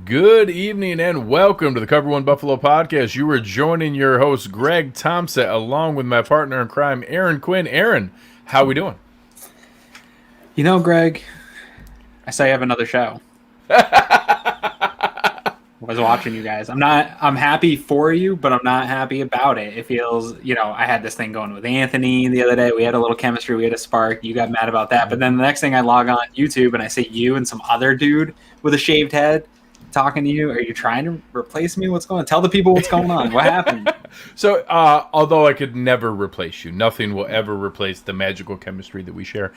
Good evening and welcome to the Cover One Buffalo podcast. You are joining your host Greg Thompson along with my partner in crime, Aaron Quinn. Aaron, how we doing? You know, Greg, I saw you have another show. I was watching you guys. I'm happy for you, but I'm not happy about it. It feels, I had this thing going with Anthony the other day. We had a little chemistry. We had a spark. You got mad about that. But then the next thing I log on YouTube and I see you and some other dude with a shaved head talking to you. Are you trying to replace me? What's going on? Tell the people what's going on. What happened? So, although I could never replace you, nothing will ever replace the magical chemistry that we share.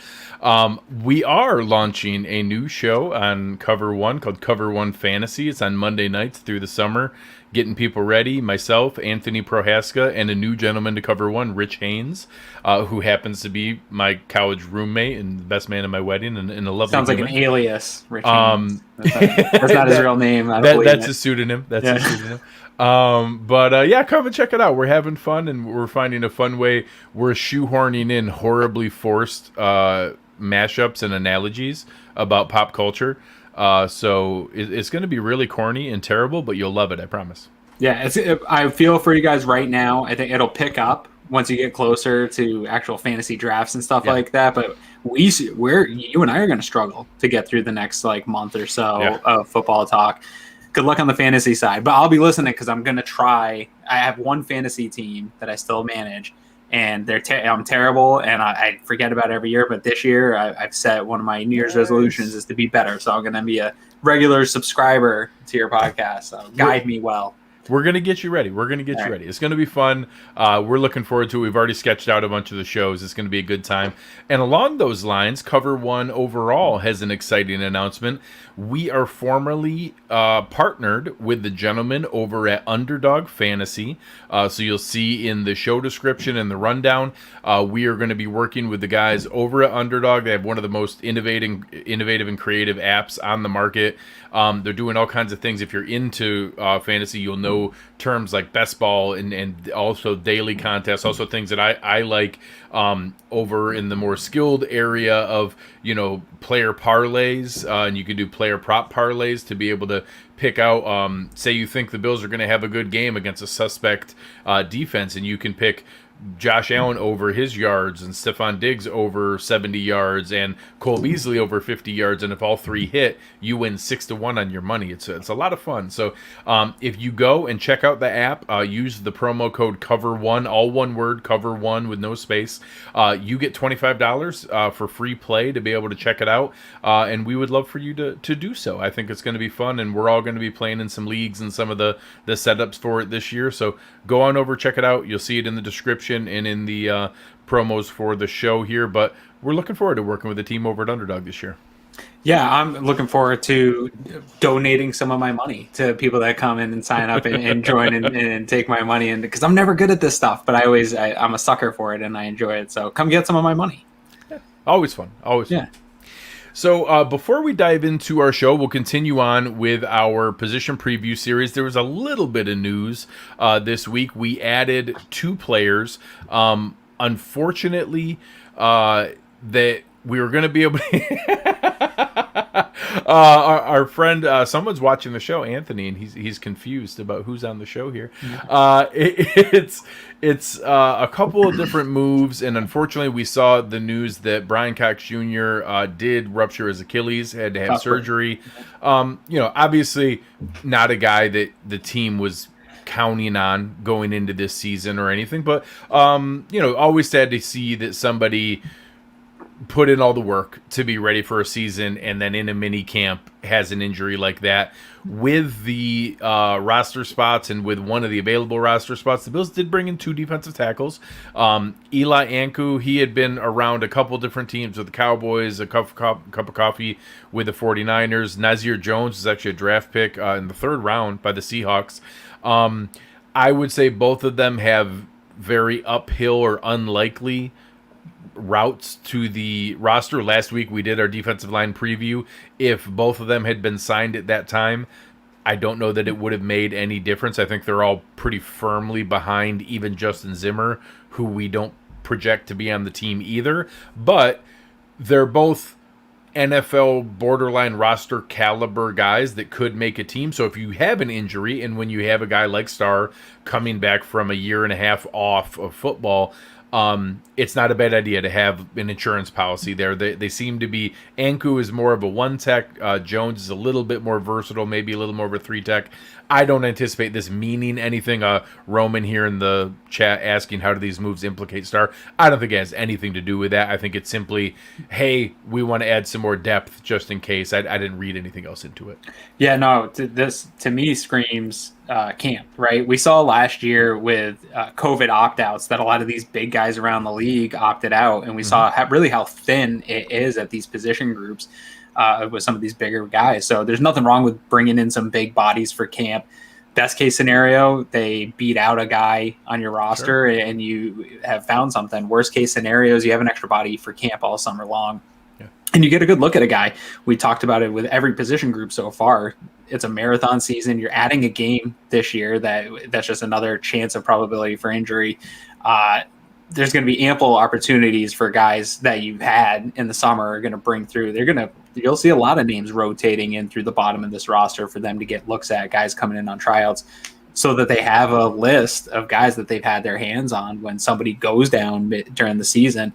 We are launching a new show on Cover One called Cover One Fantasy. It's on Monday nights through the summer, getting people ready. Myself, Anthony Prohaska, and a new gentleman to Cover One, Rich Haynes, who happens to be my college roommate and the best man at my wedding, and a lovely Sounds human. like an alias, Rich Haynes. That's not his real name. That's a pseudonym. That's a pseudonym. But come and check it out. We're having fun, and we're finding a fun way. We're shoehorning in horribly forced mashups and analogies about pop culture. So it's going to be really corny and terrible, but you'll love it. I promise. Yeah, I feel for you guys right now. I think it'll pick up once you get closer to actual fantasy drafts and stuff like that. But you and I are going to struggle to get through the next month or so of football talk. Good luck on the fantasy side, but I'll be listening because I'm going to try. I have one fantasy team that I still manage, and I'm terrible, and I forget about it every year. But this year, I've set one of my New Year's resolutions is to be better. So I'm going to be a regular subscriber to your podcast. So guide me well. We're going to get you ready. Ready. It's going to be fun. We're looking forward to it. We've already sketched out a bunch of the shows. It's going to be a good time. And along those lines, Cover One overall has an exciting announcement. We are formally partnered with the gentleman over at Underdog Fantasy. So you'll see in the show description and the rundown, we are going to be working with the guys over at Underdog. They have one of the most innovative and creative apps on the market. They're doing all kinds of things. If you're into fantasy, you'll know terms like best ball and also daily contests, also things that I like over in the more skilled area of, player parlays. And you can do player prop parlays to be able to pick out, say you think the Bills are going to have a good game against a suspect defense, and you can pick Josh Allen over his yards and Stephon Diggs over 70 yards and Cole Beasley over 50 yards. And if all three hit, you win 6-1 on your money. It's a lot of fun. So if you go and check out the app, use the promo code COVER1, all one word, COVER1 with no space. You get $25 for free play to be able to check it out. And we would love for you to do so. I think it's going to be fun, and we're all going to be playing in some leagues and some of the setups for it this year. So go on over, check it out. You'll see it in the description and in the promos for the show here, but we're looking forward to working with the team over at Underdog this year. Yeah, I'm looking forward to donating some of my money to people that come in and sign up and join and take my money, and because I'm never good at this stuff, but I'm a sucker for it and I enjoy it. So come get some of my money. Yeah. Always fun. Fun. So before we dive into our show, we'll continue on with our position preview series. There was a little bit of news this week. We added 2 players. Unfortunately, that we were going to be able to... our friend, someone's watching the show, Anthony, and he's confused about who's on the show here. It's a couple of different moves, and unfortunately, we saw the news that Brian Cox Jr. Did rupture his Achilles, had to have surgery. Obviously, not a guy that the team was counting on going into this season or anything, but always sad to see that somebody put in all the work to be ready for a season and then in a mini camp has an injury like that. With the roster spots and with one of the available roster spots, the Bills did bring in 2 defensive tackles. Eli Anku, he had been around a couple different teams with the Cowboys, a cup of coffee with the 49ers. Nazir Jones is actually a draft pick in the 3rd round by the Seahawks. I would say both of them have very uphill or unlikely routes to the roster. Last week we did our defensive line preview. If both of them had been signed at that time, I don't know that it would have made any difference. I think they're all pretty firmly behind even Justin Zimmer, who we don't project to be on the team either. But they're both NFL borderline roster caliber guys that could make a team. So if you have an injury, and when you have a guy like Starr coming back from a year and a half off of football, it's not a bad idea to have an insurance policy there. They seem to be. Anku is more of a one tech. Jones is a little bit more versatile, maybe a little more of a three tech. I don't anticipate this meaning anything. Roman here in the chat asking how do these moves implicate Starr. I don't think it has anything to do with that. I think it's simply, hey, we want to add some more depth just in case. I didn't read anything else into it. Yeah, no, this to me screams camp, right? We saw last year with COVID opt-outs that a lot of these big guys around the league opted out, and we saw really how thin it is at these position groups with some of these bigger guys. So there's nothing wrong with bringing in some big bodies for camp. Best case scenario, they beat out a guy on your roster and you have found something. Worst case scenarios, you have an extra body for camp all summer long. And you get a good look at a guy. We talked about it with every position group so far. It's a marathon season. You're adding a game this year that's just another chance of probability for injury. There's going to be ample opportunities for guys that you've had in the summer are going to bring through. You'll see a lot of names rotating in through the bottom of this roster for them to get looks at, guys coming in on tryouts, so that they have a list of guys that they've had their hands on when somebody goes down during the season.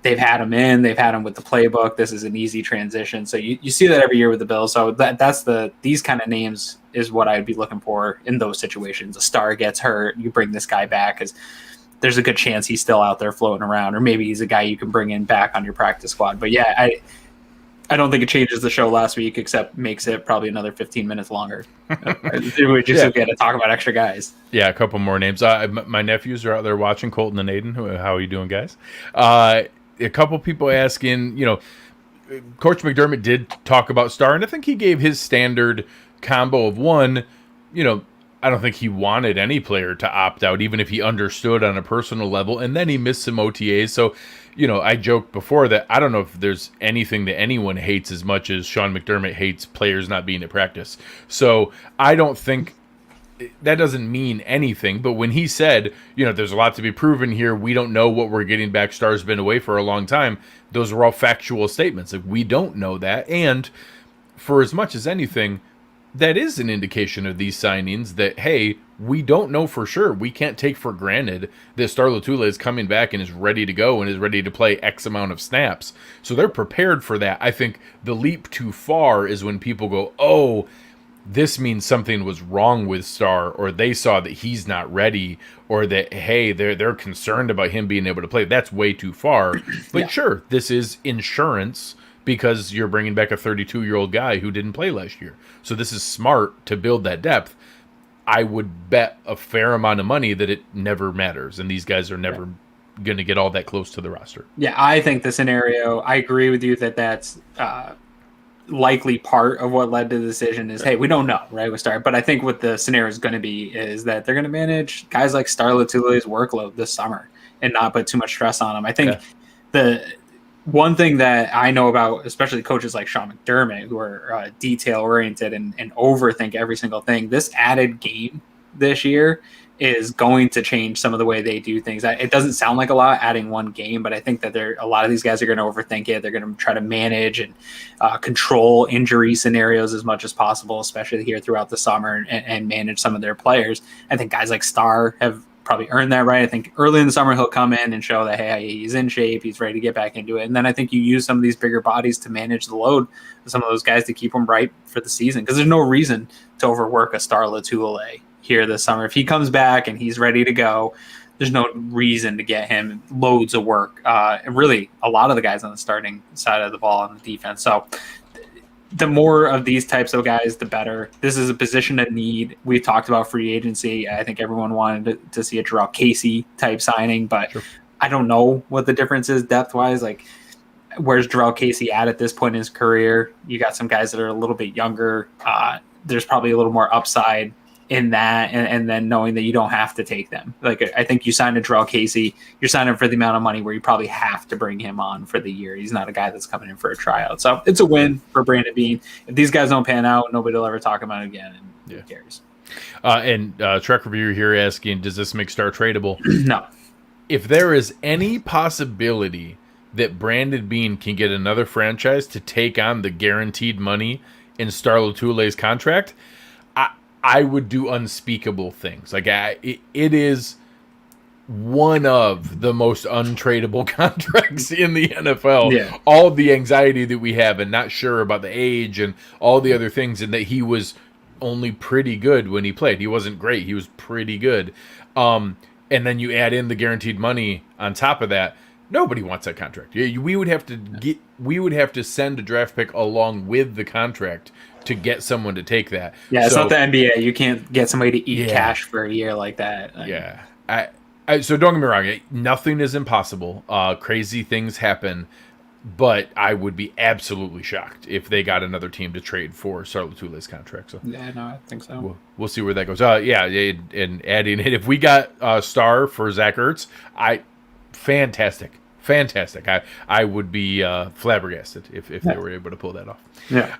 They've had them in, they've had them with the playbook. This is an easy transition. So you see that every year with the Bills. So these kind of names is what I'd be looking for in those situations. A star gets hurt, you bring this guy back because there's a good chance he's still out there floating around, or maybe he's a guy you can bring in back on your practice squad. But yeah, I don't think it changes the show last week, except makes it probably another 15 minutes longer. We just get to talk about extra guys. Yeah, a couple more names. My nephews are out there watching. Colton and Aiden, how are you doing, guys? A couple people asking, Coach McDermott did talk about Starr, and I think he gave his standard combo of one, I don't think he wanted any player to opt out, even if he understood on a personal level, and then he missed some OTAs. So, I joked before that I don't know if there's anything that anyone hates as much as Sean McDermott hates players not being at practice. So I don't think that doesn't mean anything, but when he said, there's a lot to be proven here, we don't know what we're getting back, Starr's been away for a long time, those were all factual statements. Like, we don't know that, and for as much as anything, that is an indication of these signings that, hey, we don't know for sure. We can't take for granted that Starr Lotulelei is coming back and is ready to go and is ready to play X amount of snaps. So they're prepared for that. I think the leap too far is when people go, oh, this means something was wrong with Starr, or they saw that he's not ready, or that, hey, they're concerned about him being able to play. That's way too far. But sure, this is insurance because you're bringing back a 32-year-old guy who didn't play last year. So this is smart to build that depth. I would bet a fair amount of money that it never matters, and these guys are never going to get all that close to the roster. Yeah, I think the scenario, I agree with you that's likely part of what led to the decision is, hey, we don't know, right, with Starr. But I think what the scenario is going to be is that they're going to manage guys like Starr Lotulei's workload this summer and not put too much stress on them. I think the one thing that I know about, especially coaches like Sean McDermott, who are detail-oriented and overthink every single thing, this added game this year is going to change some of the way they do things. It doesn't sound like a lot adding one game, but I think that a lot of these guys are going to overthink it. They're going to try to manage and control injury scenarios as much as possible, especially here throughout the summer, and manage some of their players. I think guys like Starr have probably earned that right. I think early in the summer he'll come in and show that, hey, he's in shape, he's ready to get back into it. And then I think you use some of these bigger bodies to manage the load of some of those guys to keep them right for the season, because there's no reason to overwork a Starr Lotulelei here this summer. If he comes back and he's ready to go, there's no reason to get him loads of work. And really, a lot of the guys on the starting side of the ball on the defense. So the more of these types of guys, the better. This is a position of need. We've talked about free agency. I think everyone wanted to see a Jarrell Casey type signing, but I don't know what the difference is depth-wise. Like, where's Jarrell Casey at this point in his career? You got some guys that are a little bit younger. There's probably a little more upside in that, and then knowing that you don't have to take them. Like, I think you sign a Jarrell Casey, you're signing for the amount of money where you probably have to bring him on for the year. He's not a guy that's coming in for a tryout. So it's a win for Brandon Beane. If these guys don't pan out, nobody will ever talk about it again, and who cares? And Trek Reviewer here asking, does this make Starr tradable? No. If there is any possibility that Brandon Beane can get another franchise to take on the guaranteed money in Star Latule's contract, I would do unspeakable things. Like it is one of the most untradeable contracts in the NFL. Yeah. All of the anxiety that we have and not sure about the age and all the other things, and that he was only pretty good when he played. He wasn't great. He was pretty good. And then you add in the guaranteed money on top of that. Nobody wants that contract. We would have to send a draft pick along with the contract to get someone to take that. Yeah, it's not the NBA. You can't get somebody to eat cash for a year like that. Yeah. So don't get me wrong. Nothing is impossible. Crazy things happen. But I would be absolutely shocked if they got another team to trade for Star Latule's contract. So yeah, no, I think so. We'll see where that goes. And adding it, if we got Star for Zach Ertz, fantastic. I would be flabbergasted if they were able to pull that off. Yeah.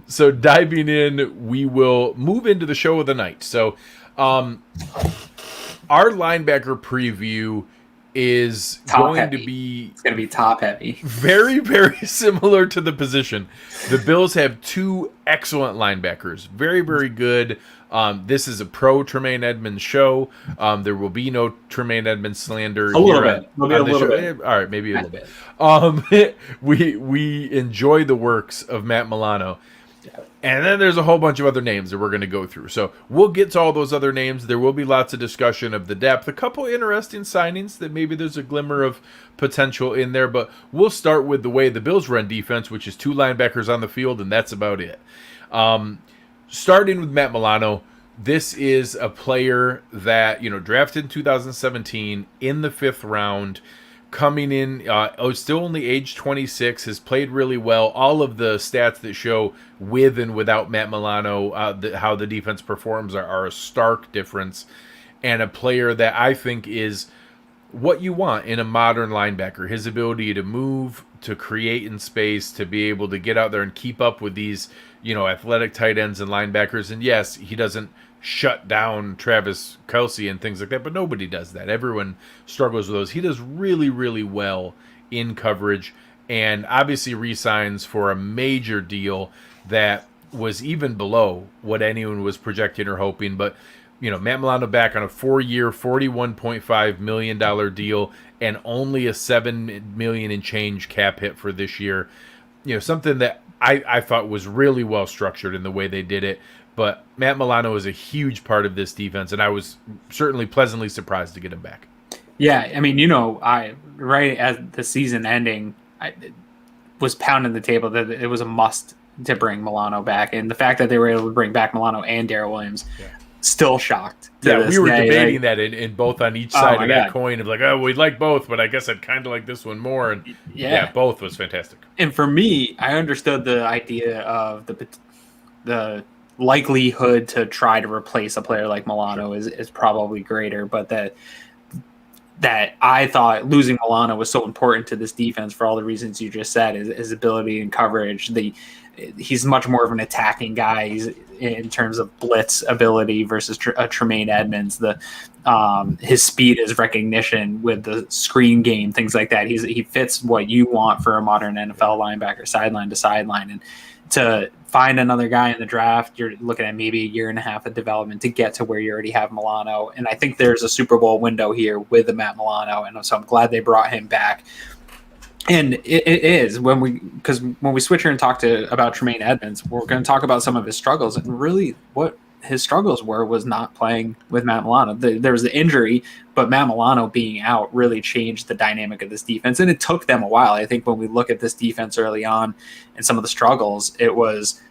So diving in, we will move into the show of the night. So, our linebacker preview is going to be top heavy. Very, very similar to the position. The Bills have two excellent linebackers. Very, very good. This is a pro Tremaine Edmonds show. There will be no Tremaine Edmonds slander. A little bit. All right, maybe a little bit. We enjoy the works of Matt Milano. And then there's a whole bunch of other names that we're going to go through. So we'll get to all those other names. There will be lots of discussion of the depth. A couple interesting signings that maybe there's a glimmer of potential in there. But we'll start with the way the Bills run defense, which is two linebackers on the field, and that's about it. Starting with Matt Milano, this is a player that, drafted in 2017 in the 5th round. Coming in, still only age 26, has played really well. All of the stats that show with and without Matt Milano, how the defense performs are a stark difference. And a player that I think is what you want in a modern linebacker. His ability to move, to create in space, to be able to get out there and keep up with these, athletic tight ends and linebackers. And yes, he doesn't shut down Travis Kelce and things like that, but nobody does that. Everyone struggles with those. He does really, really well in coverage, and obviously re-signs for a major deal that was even below what anyone was projecting or hoping. But Matt Milano back on a 4-year, $41.5 million deal and only a $7 million and change cap hit for this year. Something that I thought was really well structured in the way they did it. But Matt Milano is a huge part of this defense, and I was certainly pleasantly surprised to get him back. Yeah, I mean, right at the season ending, I was pounding the table that it was a must to bring Milano back. And the fact that they were able to bring back Milano and Darrell Williams, still shocked. Yeah, we were debating that in both on each side of that coin of like, oh, we'd like both, but I guess I'd kind of like this one more. And yeah, both was fantastic. And for me, I understood the idea of the likelihood to try to replace a player like Milano is probably greater, but that I thought losing Milano was so important to this defense for all the reasons you just said, his ability in coverage. He's much more of an attacking guy. He's in terms of blitz ability versus Tremaine Edmonds. His speed, his recognition with the screen game, things like that. He fits what you want for a modern NFL linebacker, sideline to sideline. And to find another guy in the draft, you're looking at maybe a year and a half of development to get to where you already have Milano. And I think there's a Super Bowl window here with the Matt Milano. And so I'm glad they brought him back. And it is because when we switch here and talk about Tremaine Edmonds, we're going to talk about some of his struggles. And really what his struggles was not playing with Matt Milano. There was the injury, but Matt Milano being out really changed the dynamic of this defense. And it took them a while. I think when we look at this defense early on and some of the struggles, it was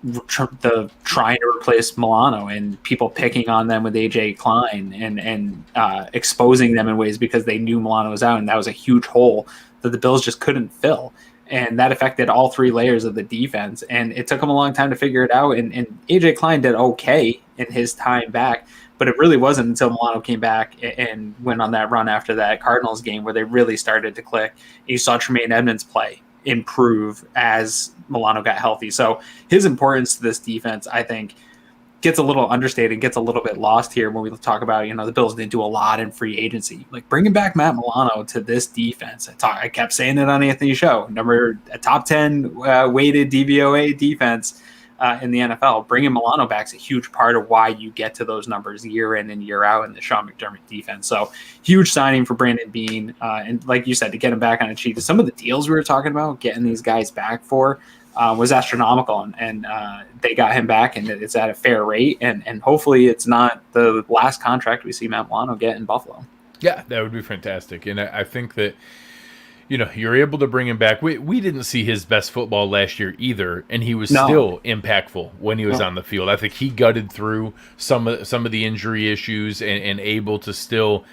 the trying to replace Milano and people picking on them with AJ Klein and exposing them in ways because they knew Milano was out. And that was a huge hole that the Bills just couldn't fill. And that affected all three layers of the defense. And it took them a long time to figure it out. And AJ Klein did okay in his time back, but it really wasn't until Milano came back and went on that run after that Cardinals game where they really started to click. You saw Tremaine Edmonds improve as Milano got healthy. So his importance to this defense, I think, gets a little understated, gets a little bit lost here when we talk about, the Bills didn't do a lot in free agency. Like bringing back Matt Milano to this defense. I kept saying it on Anthony's show. A top 10 weighted DVOA defense in the NFL. Bringing Milano back is a huge part of why you get to those numbers year in and year out in the Sean McDermott defense. So huge signing for Brandon Beane. And like you said, to get him back on a cheat. Some of the deals we were talking about, getting these guys back for, was astronomical, and they got him back, and it's at a fair rate, and hopefully it's not the last contract we see Matt Milano get in Buffalo. Yeah, that would be fantastic, and I think that you're able to bring him back. We didn't see his best football last year either, and he was still impactful when he was on the field. I think he gutted through some of the injury issues and able to still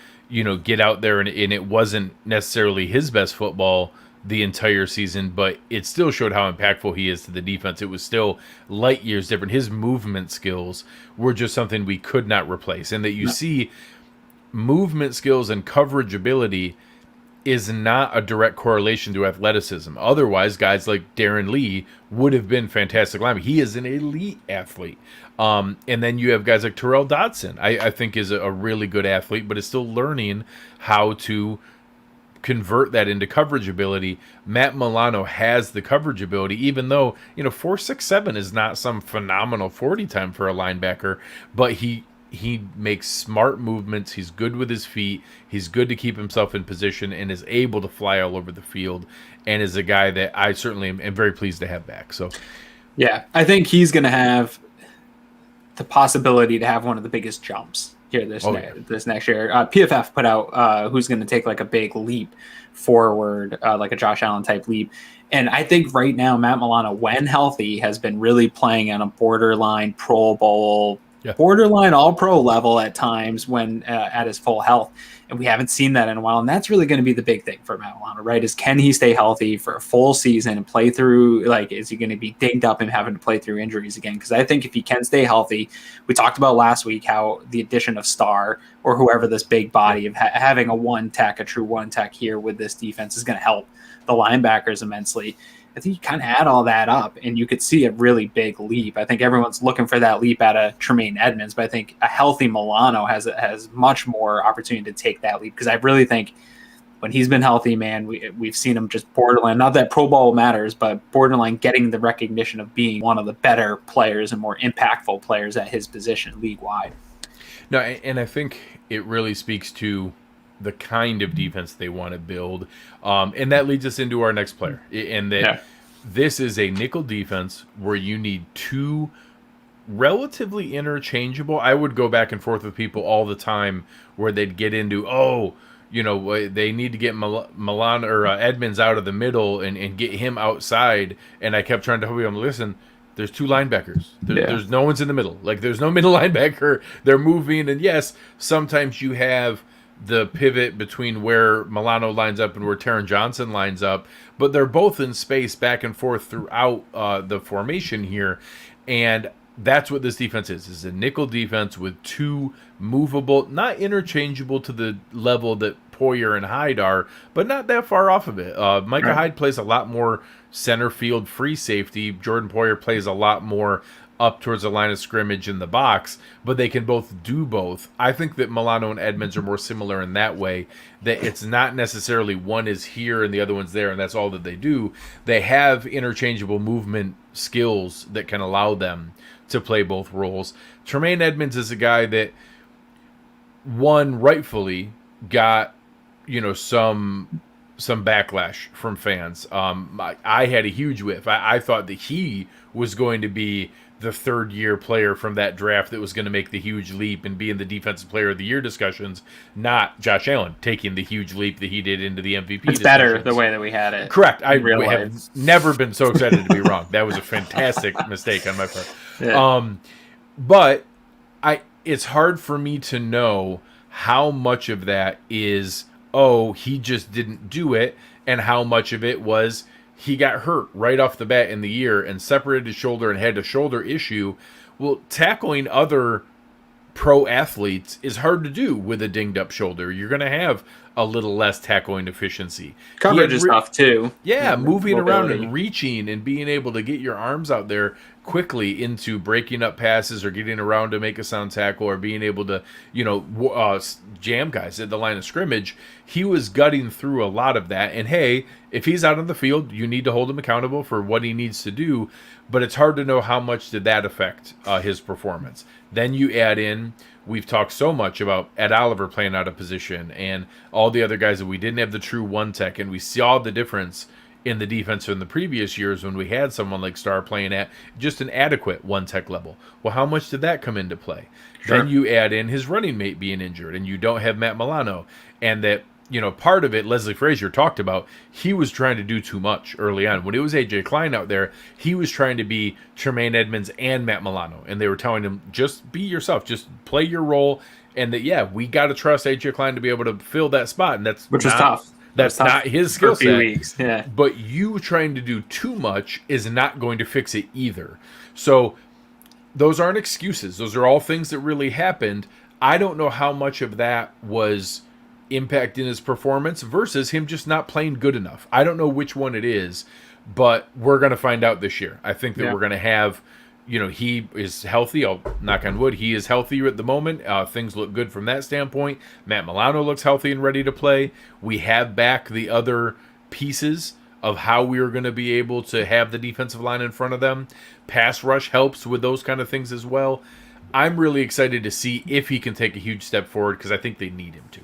get out there, and it wasn't necessarily his best football the entire season, but it still showed how impactful he is to the defense. It was still light years different. His movement skills were just something we could not replace. And that you see movement skills and coverage ability is not a direct correlation to athleticism. Otherwise, guys like Darren Lee would have been fantastic linemen. He is an elite athlete. And then you have guys like Terrell Dodson, I think is a really good athlete, but is still learning how to convert that into coverage ability. Matt Milano has the coverage ability, even though 4.67 is not some phenomenal 40 time for a linebacker, but he makes smart movements. He's good with his feet. He's good to keep himself in position and is able to fly all over the field, and is a guy that I certainly am very pleased to have back. So yeah, I think he's going to have the possibility to have one of the biggest jumps here this next year. PFF put out who's going to take like a big leap forward, like a Josh Allen type leap. And I think right now, Matt Milano, when healthy, has been really playing on a borderline Pro Bowl, borderline All-Pro level at times when at his full health. And we haven't seen that in a while. And that's really going to be the big thing for Matt Milano, right? Is can he stay healthy for a full season and play through, is he going to be dinged up and having to play through injuries again? Because I think if he can stay healthy, we talked about last week how the addition of Starr or whoever this big body of having a true one tech here with this defense is going to help the linebackers immensely. I think you kind of add all that up and you could see a really big leap. I think everyone's looking for that leap out of Tremaine Edmonds, but I think a healthy Milano has much more opportunity to take that leap, because I really think when he's been healthy, man, we've seen him just borderline, not that Pro Bowl matters, but borderline getting the recognition of being one of the better players and more impactful players at his position league-wide. No, and I think it really speaks to the kind of defense they want to build. And that leads us into our next player. And that this is a nickel defense where you need two relatively interchangeable. I would go back and forth with people all the time where they'd get into, they need to get Milan or Edmonds out of the middle and get him outside. And I kept trying to tell them, listen, there's two linebackers. There's no one's in the middle. There's no middle linebacker. They're moving. And yes, sometimes you have the pivot between where Milano lines up and where Taron Johnson lines up, but they're both in space back and forth throughout the formation here, and that's what this defense is a nickel defense with two movable, not interchangeable to the level that Poyer and Hyde are, but not that far off of it. Micah Hyde plays a lot more center field free safety. Jordan Poyer plays a lot more up towards the line of scrimmage in the box, but they can both do both. I think that Milano and Edmonds are more similar in that way, that it's not necessarily one is here and the other one's there and that's all that they do. They have interchangeable movement skills that can allow them to play both roles. Tremaine Edmonds is a guy that, one, rightfully got some backlash from fans. I had a huge whiff. I thought that he was going to be the third-year player from that draft that was going to make the huge leap and be in the Defensive Player of the Year discussions, not Josh Allen taking the huge leap that he did into the MVP It's better the way that we had it. Correct. I have never been so excited to be wrong. That was a fantastic mistake on my part. Yeah. But it's hard for me to know how much of that is, he just didn't do it, and how much of it was he got hurt right off the bat in the year and separated his shoulder and had a shoulder issue. Well, tackling other pro athletes is hard to do with a dinged up shoulder. You're going to have a little less tackling efficiency. Coverage is tough too. Yeah, moving around Mobility. and reaching and being able to get your arms out there quickly into breaking up passes or getting around to make a sound tackle or being able to, jam guys at the line of scrimmage. He was gutting through a lot of that. And hey, if he's out on the field, you need to hold him accountable for what he needs to do. But it's hard to know how much did that affect his performance. Then you add in, we've talked so much about Ed Oliver playing out of position and all the other guys that we didn't have the true one tech, and we saw the difference in the defense in the previous years when we had someone like Starr playing at just an adequate one tech level. Well, how much did that come into play? Sure. Then you add in his running mate being injured, and you don't have Matt Milano, and that, part of it, Leslie Frazier talked about, he was trying to do too much early on. When it was AJ Klein out there, he was trying to be Tremaine Edmonds and Matt Milano, and they were telling him, just be yourself, just play your role, and that, we got to trust AJ Klein to be able to fill that spot, and that's which is tough. That's not his skill set. Yeah. But you trying to do too much is not going to fix it either. So those aren't excuses. Those are all things that really happened. I don't know how much of that was impacting his performance versus him just not playing good enough. I don't know which one it is, but we're going to find out this year. I think that we're going to have, he is healthy. I'll knock on wood. He is healthier at the moment. Things look good from that standpoint. Matt Milano looks healthy and ready to play. We have back the other pieces of how we are going to be able to have the defensive line in front of them. Pass rush helps with those kind of things as well. I'm really excited to see if he can take a huge step forward because I think they need him to.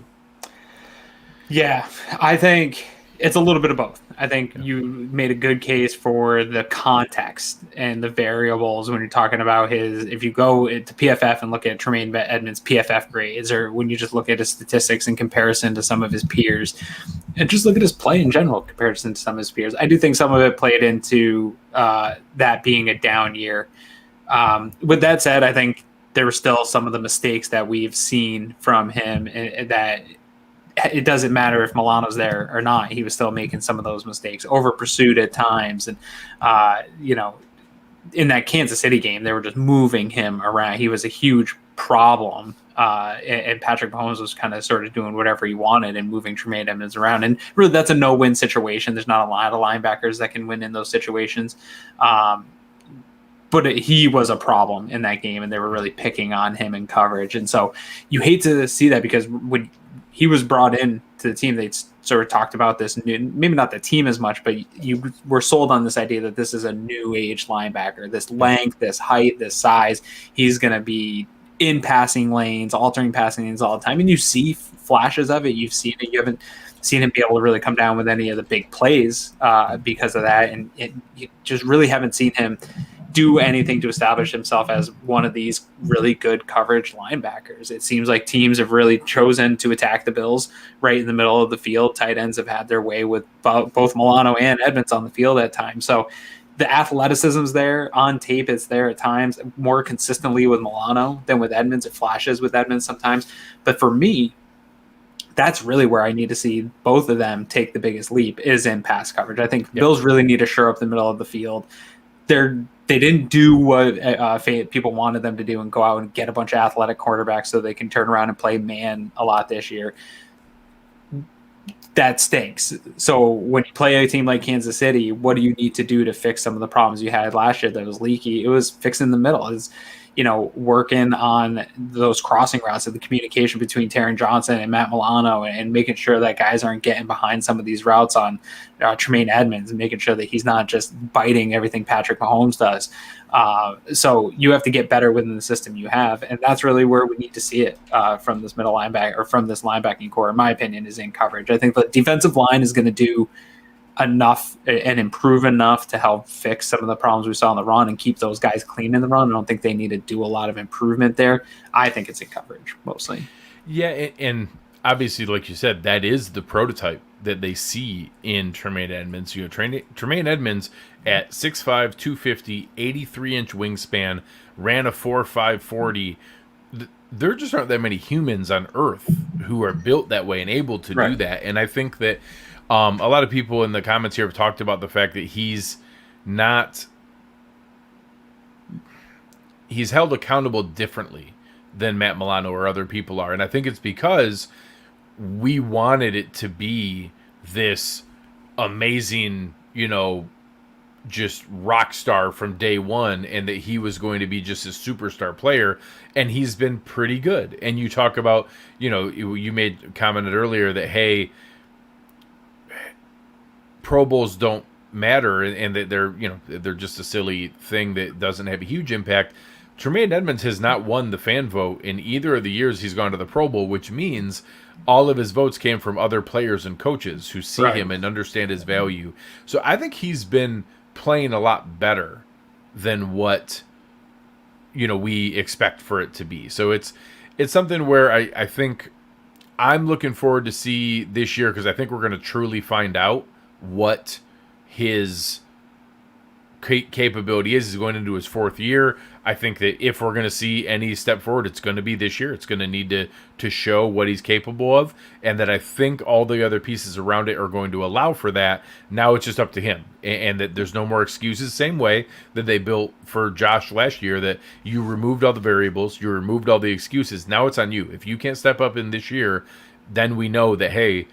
Yeah, I think it's a little bit of both. I think you made a good case for the context and the variables when you're talking about if you go to PFF and look at Tremaine Edmonds' PFF grades, or when you just look at his statistics in comparison to some of his peers, and just look at his play in general in comparison to some of his peers. I do think some of it played into that being a down year. With that said, I think there were still some of the mistakes that we've seen from him that it doesn't matter if Milano's there or not. He was still making some of those mistakes, over pursuit at times. And, in that Kansas City game, they were just moving him around. He was a huge problem. And Patrick Mahomes was kind of sort of doing whatever he wanted and moving Tremaine Edmonds around. And really, that's a no-win situation. There's not a lot of linebackers that can win in those situations. But he was a problem in that game, and they were really picking on him in coverage. And so you hate to see that, because when he was brought in to the team, they sort of talked about this, maybe not the team as much, but you were sold on this idea that this is a new age linebacker, this length, this height, this size. He's going to be in passing lanes, altering passing lanes all the time. And you see flashes of it. You've seen it. You haven't seen him be able to really come down with any of the big plays because of that. And you just really haven't seen him do anything to establish himself as one of these really good coverage linebackers. It seems like teams have really chosen to attack the Bills right in the middle of the field. Tight ends have had their way with both Milano and Edmonds on the field at times. So the athleticism's there on tape. It's there at times, more consistently with Milano than with Edmonds. It flashes with Edmonds sometimes. But for me, that's really where I need to see both of them take the biggest leap, is in pass coverage. I think Bills really need to shore up the middle of the field. They didn't do what people wanted them to do and go out and get a bunch of athletic quarterbacks so they can turn around and play man a lot this year. That stinks. So when you play a team like Kansas City, what do you need to do to fix some of the problems you had last year that was leaky? It was fixing the middle. It's working on those crossing routes and the communication between Taron Johnson and Matt Milano, and making sure that guys aren't getting behind some of these routes on Tremaine Edmonds, and making sure that he's not just biting everything Patrick Mahomes does. So you have to get better within the system you have, and that's really where we need to see it from this middle linebacker, or from this linebacking core, in my opinion, is in coverage. I think the defensive line is going to do enough and improve enough to help fix some of the problems we saw in the run and keep those guys clean in the run. I don't think they need to do a lot of improvement there. I think it's in coverage mostly. Yeah, and obviously, like you said, that is the prototype that they see in Tremaine Edmonds. Tremaine Edmonds at 6'5", 250, 83-inch wingspan, ran a 4.5 40. There just aren't that many humans on Earth who are built that way and able to do that. And I think that a lot of people in the comments here have talked about the fact that he's held accountable differently than Matt Milano or other people are. And I think it's because we wanted it to be this amazing, just rock star from day one, and that he was going to be just a superstar player, and he's been pretty good. And you talk about, you commented earlier that, hey, Pro Bowls don't matter, and that they're just a silly thing that doesn't have a huge impact. Tremaine Edmunds has not won the fan vote in either of the years he's gone to the Pro Bowl, which means all of his votes came from other players and coaches who see him and understand his value. So I think he's been playing a lot better than what we expect for it to be. So it's something where I think I'm looking forward to see this year, because I think we're going to truly find out what his capability is. He's going into his 4th year. I think that if we're going to see any step forward, it's going to be this year. It's going to need to show what he's capable of, and that I think all the other pieces around it are going to allow for that. Now it's just up to him, and that there's no more excuses. Same way that they built for Josh last year, that you removed all the variables, you removed all the excuses. Now it's on you. If you can't step up in this year, then we know that, hey,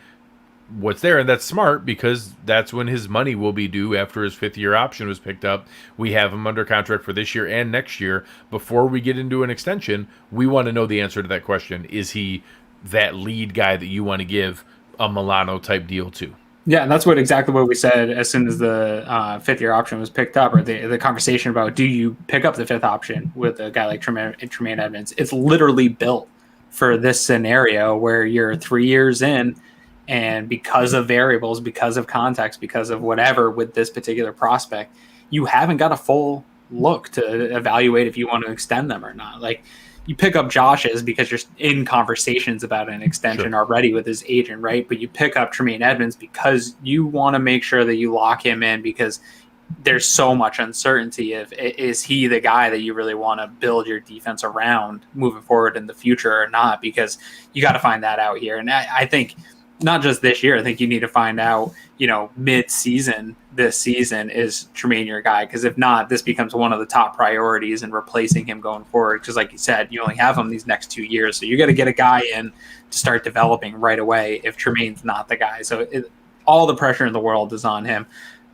what's there. And that's smart, because that's when his money will be due after his 5th-year option was picked up. We have him under contract for this year and next year. Before we get into an extension, we want to know the answer to that question. Is he that lead guy that you want to give a Milano type deal to? Yeah, and that's exactly what we said as soon as the 5th-year option was picked up, or the conversation about, do you pick up the 5th option with a guy like Tremaine Edmunds? It's literally built for this scenario where you're 3 years in, and because of variables, because of context, because of whatever with this particular prospect, you haven't got a full look to evaluate if you want to extend them or not. Like, you pick up Josh's because you're in conversations about an extension already with his agent, right? But you pick up Tremaine Edmunds because you want to make sure that you lock him in, because there's so much uncertainty. Is he the guy that you really want to build your defense around moving forward in the future or not? Because you got to find that out here. And I think not just this year, I think you need to find out, mid-season this season, is Tremaine your guy? Because if not, this becomes one of the top priorities in replacing him going forward. Because like you said, you only have him these next 2 years. So you got to get a guy in to start developing right away if Tremaine's not the guy. So all the pressure in the world is on him.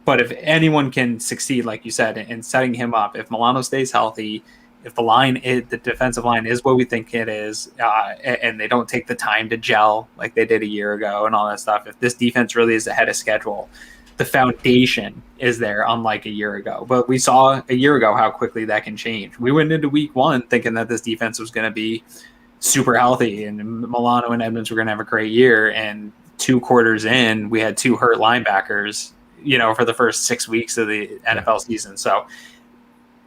But if anyone can succeed, like you said, in setting him up, if Milano stays healthy, if the defensive line is what we think it is, and they don't take the time to gel like they did a year ago and all that stuff, if this defense really is ahead of schedule, the foundation is there, unlike a year ago. But we saw a year ago how quickly that can change. We went into week 1 thinking that this defense was going to be super healthy and Milano and Edmunds were going to have a great year. And 2 quarters in, we had 2 hurt linebackers, for the first 6 weeks of the NFL season. So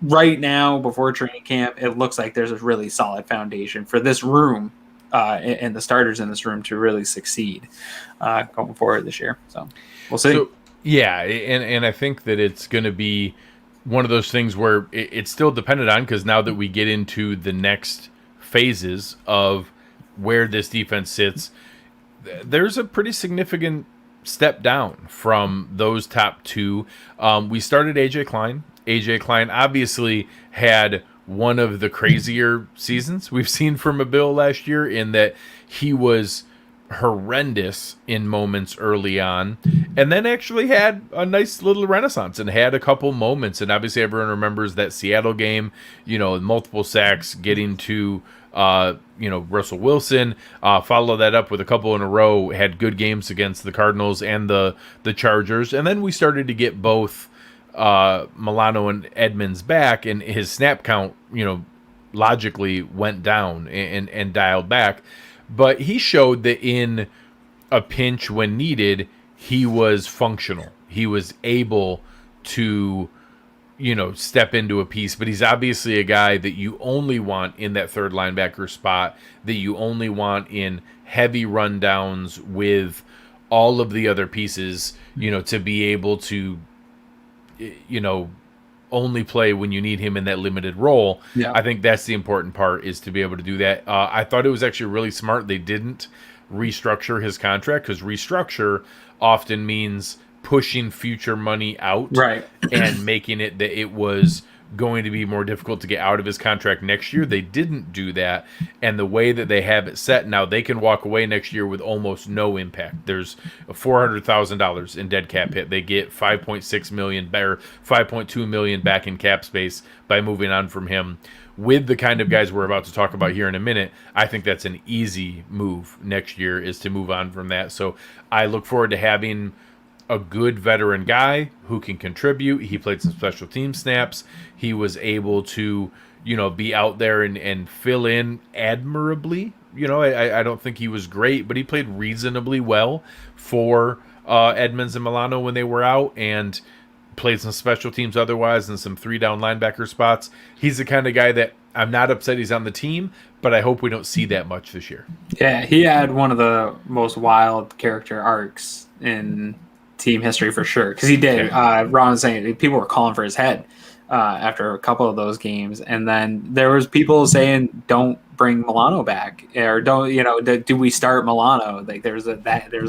right now, before training camp, it looks like there's a really solid foundation for this room and the starters in this room to really succeed going forward this year. So we'll see. So, yeah, and I think that it's going to be one of those things where it's still dependent on, because now that we get into the next phases of where this defense sits, there's a pretty significant step down from those top 2. We started AJ Klein. AJ Klein obviously had one of the crazier seasons we've seen from a Bill last year, in that he was horrendous in moments early on, and then actually had a nice little renaissance and had a couple moments. And obviously everyone remembers that Seattle game, multiple sacks, getting to Russell Wilson, follow that up with a couple in a row, had good games against the Cardinals and the Chargers. And then we started to get both Milano and Edmunds back, and his snap count, logically went down and dialed back. But he showed that in a pinch when needed, he was functional. He was able to, step into a piece. But he's obviously a guy that you only want in that 3rd linebacker spot, that you only want in heavy rundowns with all of the other pieces, to be able to only play when you need him in that limited role. Yeah. I think that's the important part, is to be able to do that. I thought it was actually really smart they didn't restructure his contract, because restructure often means pushing future money out, right, and making it that it was going to be more difficult to get out of his contract next year. They didn't do that, and the way that they have it set now, they can walk away next year with almost no impact. There's $400,000 in dead cap hit. They get 5.6 million or 5.2 million back in cap space by moving on from him. With the kind of guys we're about to talk about here in a minute, I think that's an easy move next year, is to move on from that. So I look forward to having a good veteran guy who can contribute. He played some special team snaps. He was able to, be out there and fill in admirably. I don't think he was great, but he played reasonably well for Edmonds and Milano when they were out, and played some special teams otherwise and some 3-down linebacker spots. He's the kind of guy that I'm not upset he's on the team, but I hope we don't see that much this year. Yeah, he had one of the most wild character arcs in team history for sure, because he did. Ron was saying people were calling for his head after a couple of those games, and then there was people saying don't bring Milano back, or don't, do we start Milano? Like there's a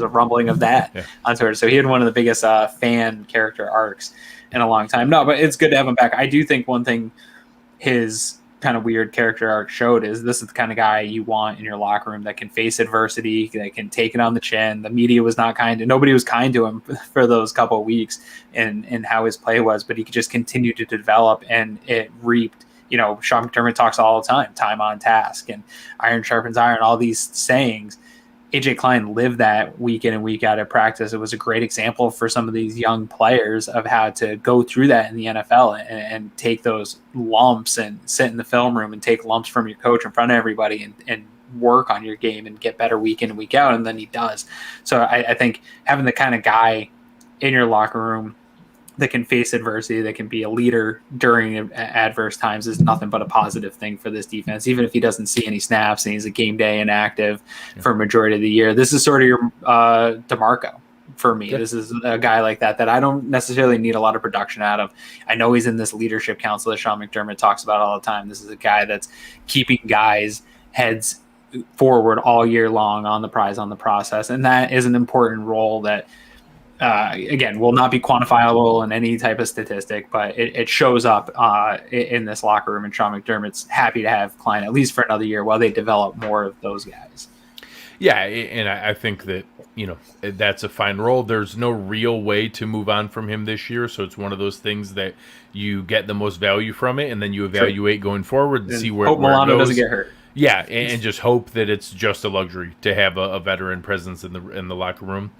rumbling of that on Twitter. So he had one of the biggest fan character arcs in a long time. No, but it's good to have him back. I do think one thing his kind of weird character arc showed is this is the kind of guy you want in your locker room that can face adversity, that can take it on the chin. The media was not kind, and nobody was kind to him for those couple of weeks and how his play was, but he could just continue to develop, and it reaped. Sean McDermott talks all the time on task, and iron sharpens iron, all these sayings. AJ Klein lived that week in and week out at practice. It was a great example for some of these young players of how to go through that in the NFL and take those lumps and sit in the film room and take lumps from your coach in front of everybody and work on your game and get better week in and week out. And then he does. So I think having the kind of guy in your locker room that can face adversity, that can be a leader during adverse times, is nothing but a positive thing for this defense. Even if he doesn't see any snaps and he's a game day inactive for a majority of the year, this is sort of your DeMarco for me. This is a guy like that I don't necessarily need a lot of production out of. I know he's in this leadership council that Sean McDermott talks about all the time. This is a guy that's keeping guys' heads forward all year long on the prize, on the process, and that is an important role that again, will not be quantifiable in any type of statistic, but it shows up in this locker room, and Sean McDermott's happy to have Klein at least for another year while they develop more of those guys. Yeah, and I think that, that's a fine role. There's no real way to move on from him this year, so it's one of those things that you get the most value from it, and then you evaluate going forward and see where Milano it goes. Doesn't get hurt. Yeah, and just hope that it's just a luxury to have a veteran presence in the locker room.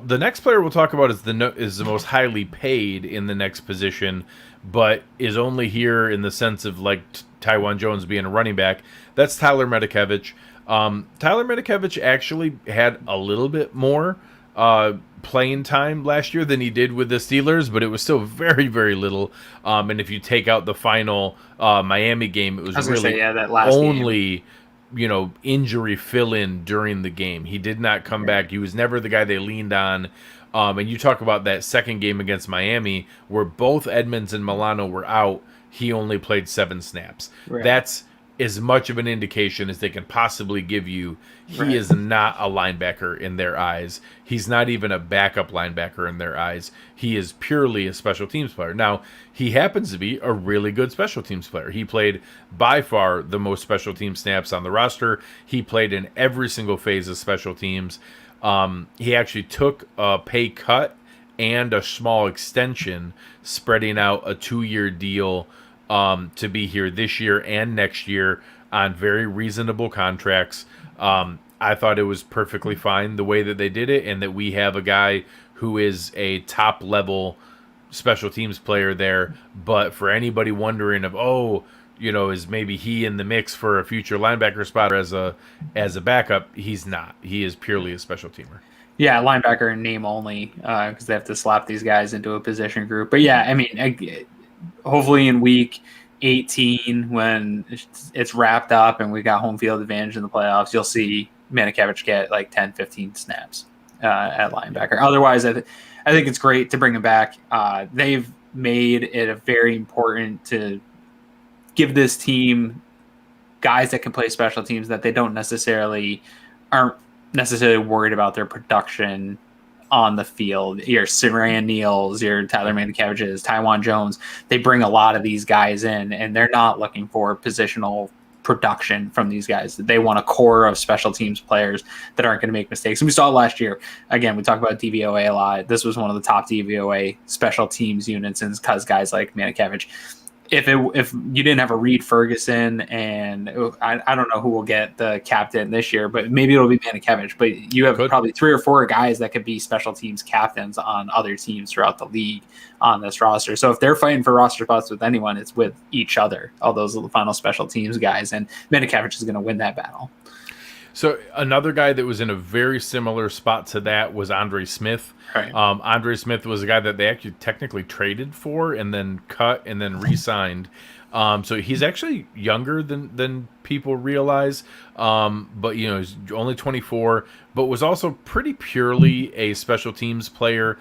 The next player we'll talk about is the most highly paid in the next position, but is only here in the sense of like Taiwan Jones being a running back. That's Tyler Medikevich. Tyler Medikevich actually had a little bit more playing time last year than he did with the Steelers, but it was still very, very little. And if you take out the final Miami game, it was really that last only game. Injury fill-in during the game. He did not come back. He was never the guy they leaned on. And you talk about that second game against Miami where both Edmonds and Milano were out. He only played 7 snaps. Right. That's as much of an indication as they can possibly give you. He is not a linebacker in their eyes. He's not even a backup linebacker in their eyes. He is purely a special teams player. Now, he happens to be a really good special teams player. He played by far the most special team snaps on the roster. He played in every single phase of special teams. He actually took a pay cut and a small extension, spreading out a 2-year deal to be here this year and next year on very reasonable contracts. I thought it was perfectly fine the way that they did it, and that we have a guy who is a top level special teams player there. But for anybody wondering is maybe he in the mix for a future linebacker spot as a backup, he's not. He is purely a special teamer. Yeah, linebacker in name only, because they have to slap these guys into a position group. But yeah, I mean, hopefully in week 18, when it's wrapped up and we got home field advantage in the playoffs, you'll see Medikevich get like 10, 15 snaps at linebacker. Otherwise, I think it's great to bring him back. They've made it a very important to give this team guys that can play special teams that they aren't necessarily worried about their production on the field. Your Saran Neals, your Tyler Manicaviches, Tywan Jones. They bring a lot of these guys in, and they're not looking for positional production from these guys. They want a core of special teams players that aren't going to make mistakes. And we saw it last year. Again, we talk about DVOA a lot. This was one of the top DVOA special teams units, and because guys like Manikavich. If you didn't have a Reed Ferguson, and I don't know who will get the captain this year, but maybe it'll be Manikavich. But you have probably 3 or 4 guys that could be special teams captains on other teams throughout the league on this roster. So if they're fighting for roster spots with anyone, it's with each other. All those are the final special teams guys, and Manikavich is going to win that battle. So another guy that was in a very similar spot to that was Andre Smith. Right. Andre Smith was a guy that they actually technically traded for and then cut and then re-signed. So he's actually younger than people realize. But he's only 24, but was also pretty purely a special teams player.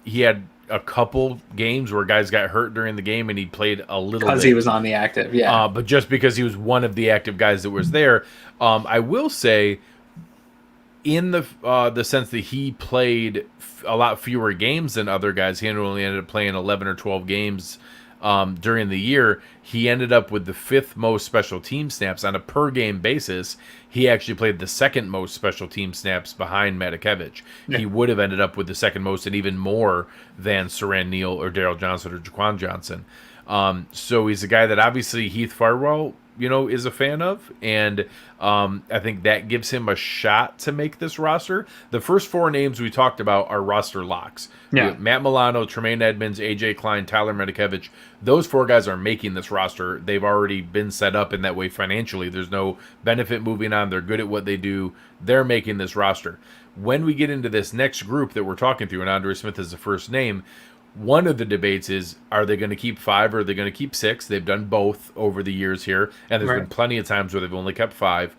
He had a couple games where guys got hurt during the game and he played a little bit. Because he was on the active, yeah. But just because he was one of the active guys that was there, I will say, in the sense that he played a lot fewer games than other guys, he only ended up playing 11 or 12 games during the year. He ended up with the 5th most special team snaps on a per game basis. He actually played the 2nd most special team snaps behind Matakevich. Yeah. He would have ended up with the 2nd most and even more than Saran Neal or Daryl Johnson or Jaquan Johnson. So he's a guy that obviously Heath Farwell, is a fan of, and I think that gives him a shot to make this roster. The first 4 names we talked about are roster locks. Yeah. Matt Milano, Tremaine Edmonds, AJ Klein, Tyler Matakevich. Those 4 guys are making this roster. They've already been set up in that way financially. There's no benefit moving on. They're good at what they do. They're making this roster. When we get into this next group that we're talking through, and Andre Smith is the first name, one of the debates is, are they going to keep 5 or are they going to keep 6? They've done both over the years here, and there's been plenty of times where they've only kept 5.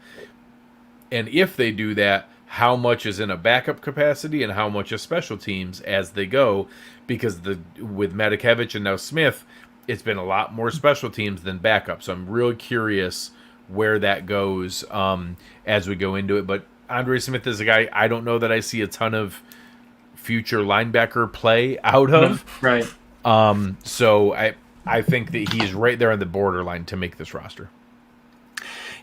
And if they do that, how much is in a backup capacity and how much is special teams as they go? Because with Matakevich and now Smith, it's been a lot more special teams than backup. So I'm real curious where that goes as we go into it. But Andre Smith is a guy I don't know that I see a ton of future linebacker play out of. Right. So I think that he's right there on the borderline to make this roster.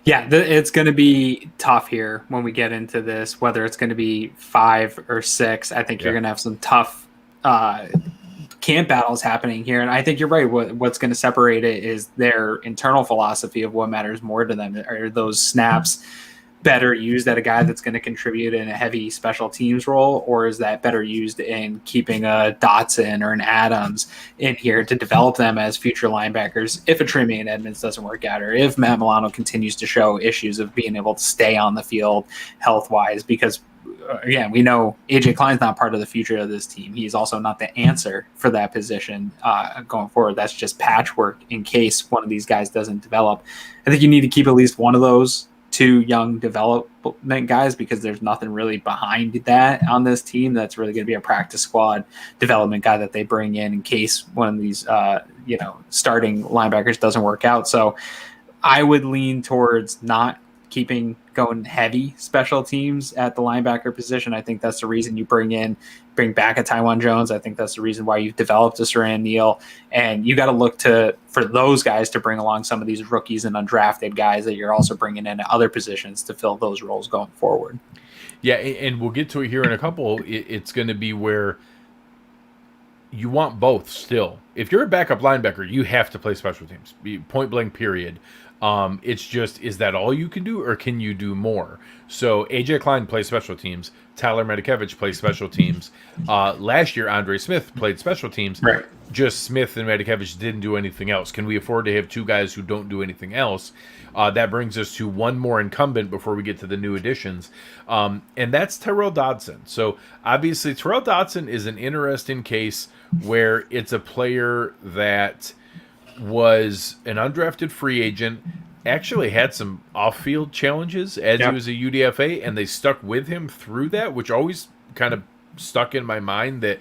Yeah, it's going to be tough here when we get into this, whether it's going to be 5 or 6. I think you're going to have some tough camp battles happening here. And I think you're right. What's going to separate it is their internal philosophy of what matters more to them. Are those snaps better used at a guy that's going to contribute in a heavy special teams role, or is that better used in keeping a Dotson or an Adams in here to develop them as future linebackers if a Tremaine Edmonds doesn't work out, or if Matt Milano continues to show issues of being able to stay on the field health-wise? Because again, we know AJ Klein's not part of the future of this team. He's also not the answer for that position going forward. That's just patchwork in case one of these guys doesn't develop. I think you need to keep at least one of those 2 young development guys, because there's nothing really behind that on this team that's really going to be a practice squad development guy that they bring in case one of these starting linebackers doesn't work out. So I would lean towards not going heavy special teams at the linebacker position. I think that's the reason you bring back a Tywan Jones. I think that's the reason why you've developed a Saran Neal, and you got to look for those guys to bring along some of these rookies and undrafted guys that you're also bringing in at other positions to fill those roles going forward. Yeah, and we'll get to it here in a couple. It's going to be where you want both still. If you're a backup linebacker, you have to play special teams, point blank, period. It's just, is that all you can do, or can you do more? So AJ Klein plays special teams. Tyler Matakevich plays special teams. Last year, Andre Smith played special teams. Right. Just Smith and Matakevich didn't do anything else. Can we afford to have 2 guys who don't do anything else? That brings us to one more incumbent before we get to the new additions, and that's Terrell Dodson. So obviously Terrell Dodson is an interesting case where it's a player that was an undrafted free agent, actually had some off-field challenges as he was a UDFA, and they stuck with him through that, which always kind of stuck in my mind that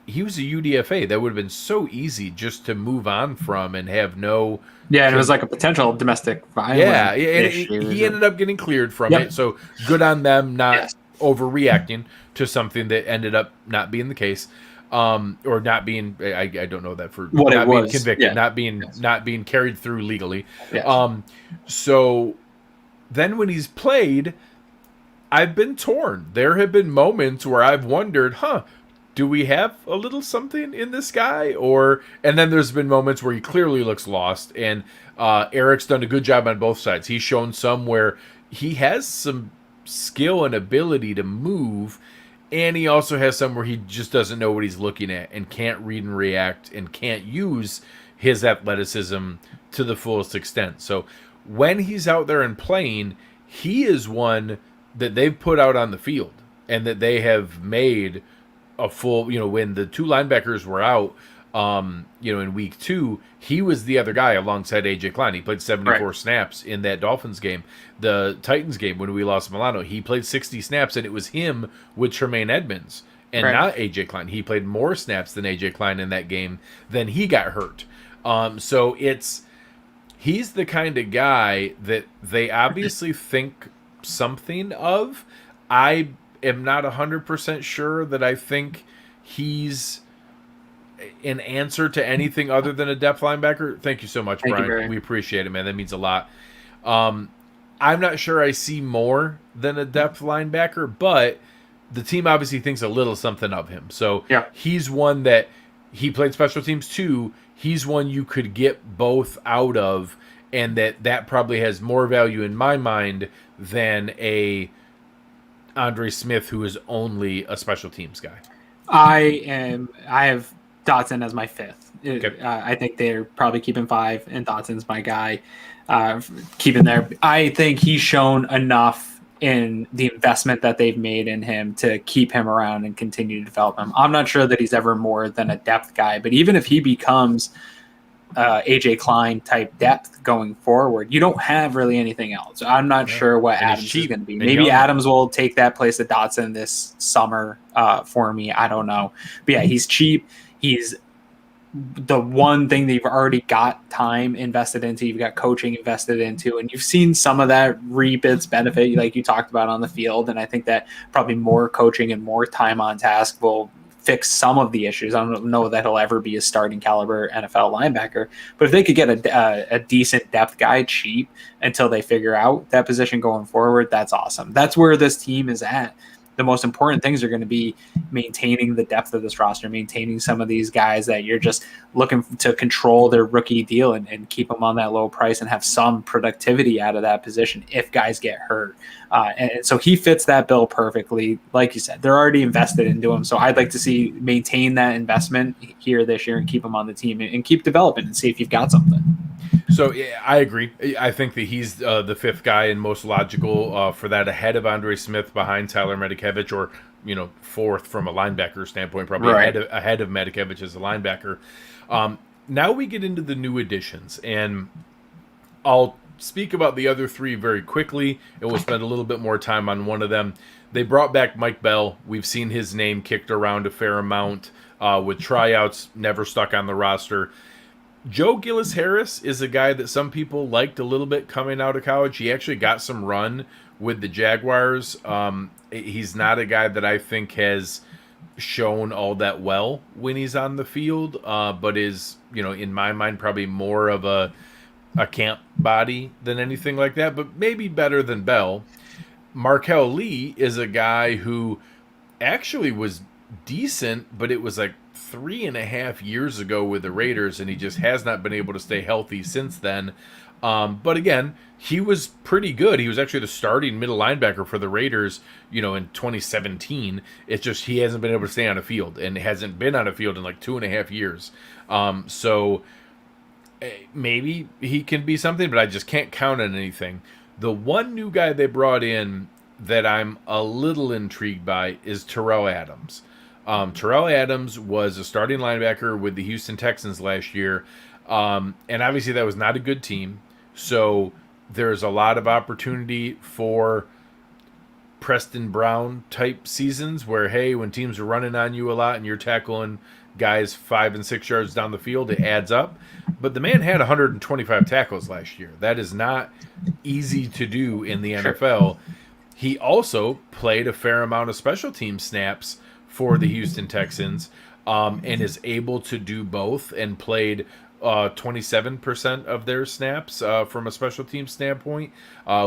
he was a UDFA. That would have been so easy just to move on from and have no... Yeah, and it was like a potential domestic violence issue. He ended up getting cleared from it, so good on them not overreacting to something that ended up not being the case, or not being. I don't know that for What it not being was. convicted, Yeah. not being carried through legally. Yes. So then when he's played, I've been torn. There have been moments where I've wondered, do we have a little something in this guy? And then there's been moments where he clearly looks lost. And Eric's done a good job on both sides. He's shown some where he has some skill and ability to move, and he also has some where he just doesn't know what he's looking at and can't read and react and can't use his athleticism to the fullest extent. So when he's out there and playing, he is one that they've put out on the field and that they have made a full, when the two linebackers were out, in week 2, he was the other guy alongside AJ Klein. He played 74 snaps in that Dolphins game. The Titans game, when we lost Milano, he played 60 snaps, and it was him with Tremaine Edmonds and not AJ Klein. He played more snaps than AJ Klein in that game. Then he got hurt. So he's the kind of guy that they obviously think something of. I am not 100% sure that I think he's an answer to anything other than a depth linebacker. Thank you so much, Brian. We appreciate it, man. That means a lot. I'm not sure I see more than a depth linebacker, but the team obviously thinks a little something of him. So he's one that he played special teams too. He's one you could get both out of, and that probably has more value in my mind than a Andre Smith who is only a special teams guy. I have Dotson as my 5th. Okay. I think they're probably keeping 5, and Dotson's my guy. Keeping there. I think he's shown enough in the investment that they've made in him to keep him around and continue to develop him. I'm not sure that he's ever more than a depth guy, but even if he becomes AJ Klein type depth going forward, you don't have really anything else. I'm not sure what Adams is going to be. Maybe Adams will take that place of Dotson this summer for me. I don't know. But yeah, he's cheap. He's the one thing that you've already got time invested into. You've got coaching invested into, and you've seen some of that reap its benefit, like you talked about on the field. And I think that probably more coaching and more time on task will fix some of the issues. I don't know that he'll ever be a starting caliber NFL linebacker, but if they could get a decent depth guy cheap until they figure out that position going forward, that's awesome. That's where this team is at. The most important things are going to be maintaining the depth of this roster, maintaining some of these guys that you're just looking to control their rookie deal and keep them on that low price and have some productivity out of that position if guys get hurt. And so he fits that bill perfectly. Like you said, they're already invested into him. So I'd like to see maintain that investment here this year and keep him on the team and keep developing and see if you've got something. So yeah, I agree. I think that he's the 5th guy and most logical for that, ahead of Andre Smith, behind Tyler Medikevich, or 4th from a linebacker standpoint, probably ahead of Medikevich as a linebacker. Now we get into the new additions, and I'll speak about the other 3 very quickly, and we'll spend a little bit more time on one of them. They brought back Mike Bell. We've seen his name kicked around a fair amount with tryouts, never stuck on the roster. Joe Gillis-Harris is a guy that some people liked a little bit coming out of college. He actually got some run with the Jaguars. He's not a guy that I think has shown all that well when he's on the field, but is, in my mind, probably more of a camp body than anything like that, but maybe better than Bell. Markel Lee is a guy who actually was decent, but it was like 3.5 years ago with the Raiders, and he just has not been able to stay healthy since then. But again, he was pretty good. He was actually the starting middle linebacker for the Raiders, in 2017. It's just he hasn't been able to stay on a field, and hasn't been on a field in like 2.5 years. So maybe he can be something, but I just can't count on anything. The one new guy they brought in that I'm a little intrigued by is Terrell Adams. Terrell Adams was a starting linebacker with the Houston Texans last year, and obviously that was not a good team. So there's a lot of opportunity for Preston Brown type seasons where, hey, when teams are running on you a lot and you're tackling guys 5 and 6 yards down the field, it adds up. But the man had 125 tackles last year. That is not easy to do in the NFL. he also played a fair amount of special team snaps for the Houston Texans, and is able to do both, and played 27% of their snaps from a special team standpoint,